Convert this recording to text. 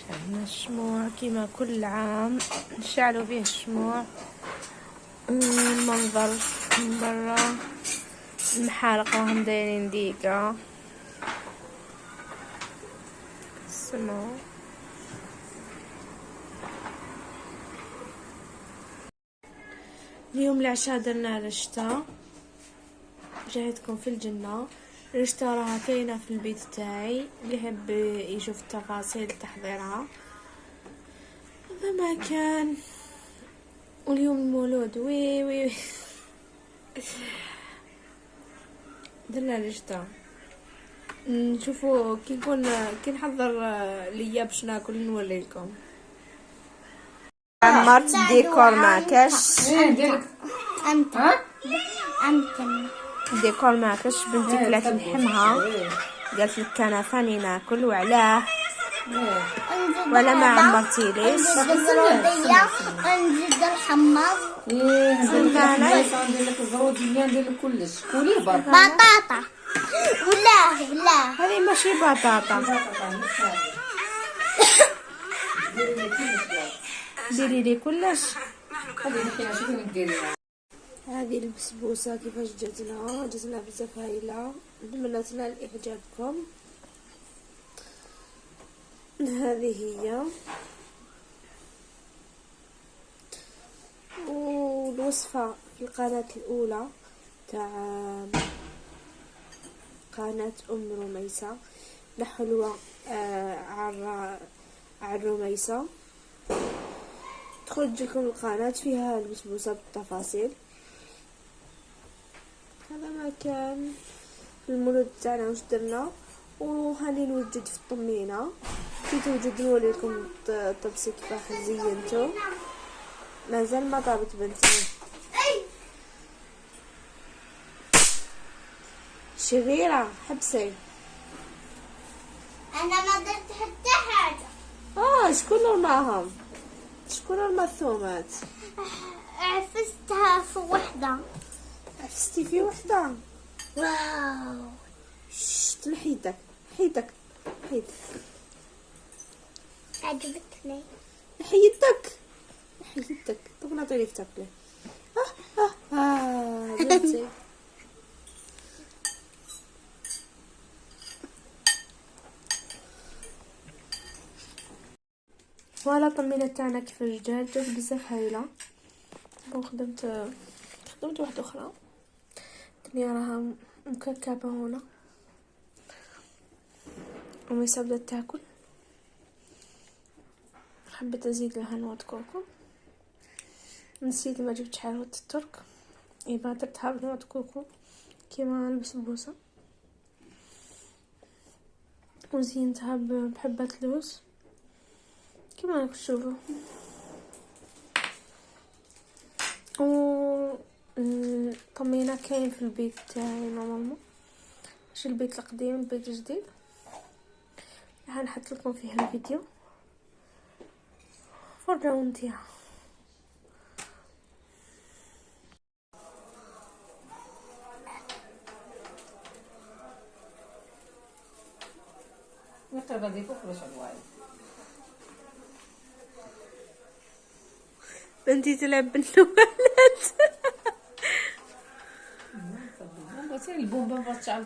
شعلنا الشموع كيما كل عام نشعلوا فيه الشموع. المنظر من برا المحارق راهم دايرين ديكا. السماء اليوم العشاء درنا رشتة جايتكم في الجنة. رشتة راها كاينة في البيت تاعي، اللي يحب يشوف التفاصيل تحضيرها هذا ما كان. واليوم المولود وي وي درنا رشتة. نشوفوا كي نحضر ليا باش ناكل نوريكم. عمرت الديكور معكاش الديكور معكاش. بنتي كلات لحمها قالت لك انا فاني ناكل وعلاه ولا ما عمرتيليش. نزيد الحمص ندير لك الزروديه ندير لك كلش. كولي بطاطا ولا هذه ماشي بطاطا. ديري لي كلش. هذه البسبوسه كيفاش جاتنا بزاف هايله. نتمنى تنال اعجابكم. هذه هي والوصفه في القناه الاولى تاع قناه رميسه لحلوه رميسه. تخرج لكم القناه فيها البسبوسه بالتفاصيل. هذا ما كان في المولود تاعنا واش درنا. وهاني نوجد في الطمينه كي توجد نوريكم الطبسي كيفاش زينتو. مازال ما طابت بنتي شريره. حبسي انا ما درت حتى حاجه. شكون رماهم؟ شكون رمى الثومات؟ عفستها في وحده. عفستي في وحده؟ واو شت حيدك عجبتني. حيدك دوك نعطيني في تاكلي. بنتي فوالا الطمينه تاعنا كيفاش جات بزاف هايله. خدمت واحده اخرى الدنيا راها مكركبه هنا. وميسا بدات تاكل. حبيت نزيد لها نواه كوكو. نسيت ما جبت حلاوه الترك. درتها بنواه كوكو كيما البسبوسه. وزينتها بحبه لوز كما راكم تشوفوا. طمينة كاين في البيت تاعي نورمالمون، ماشي البيت القديم، البيت الجديد. راح نحط لكم فيه الفيديو فرجعوا نتاعها. نقرب هذيك وكلش الوايد. بنتي تلعب بالنوالات. البومبا تشعل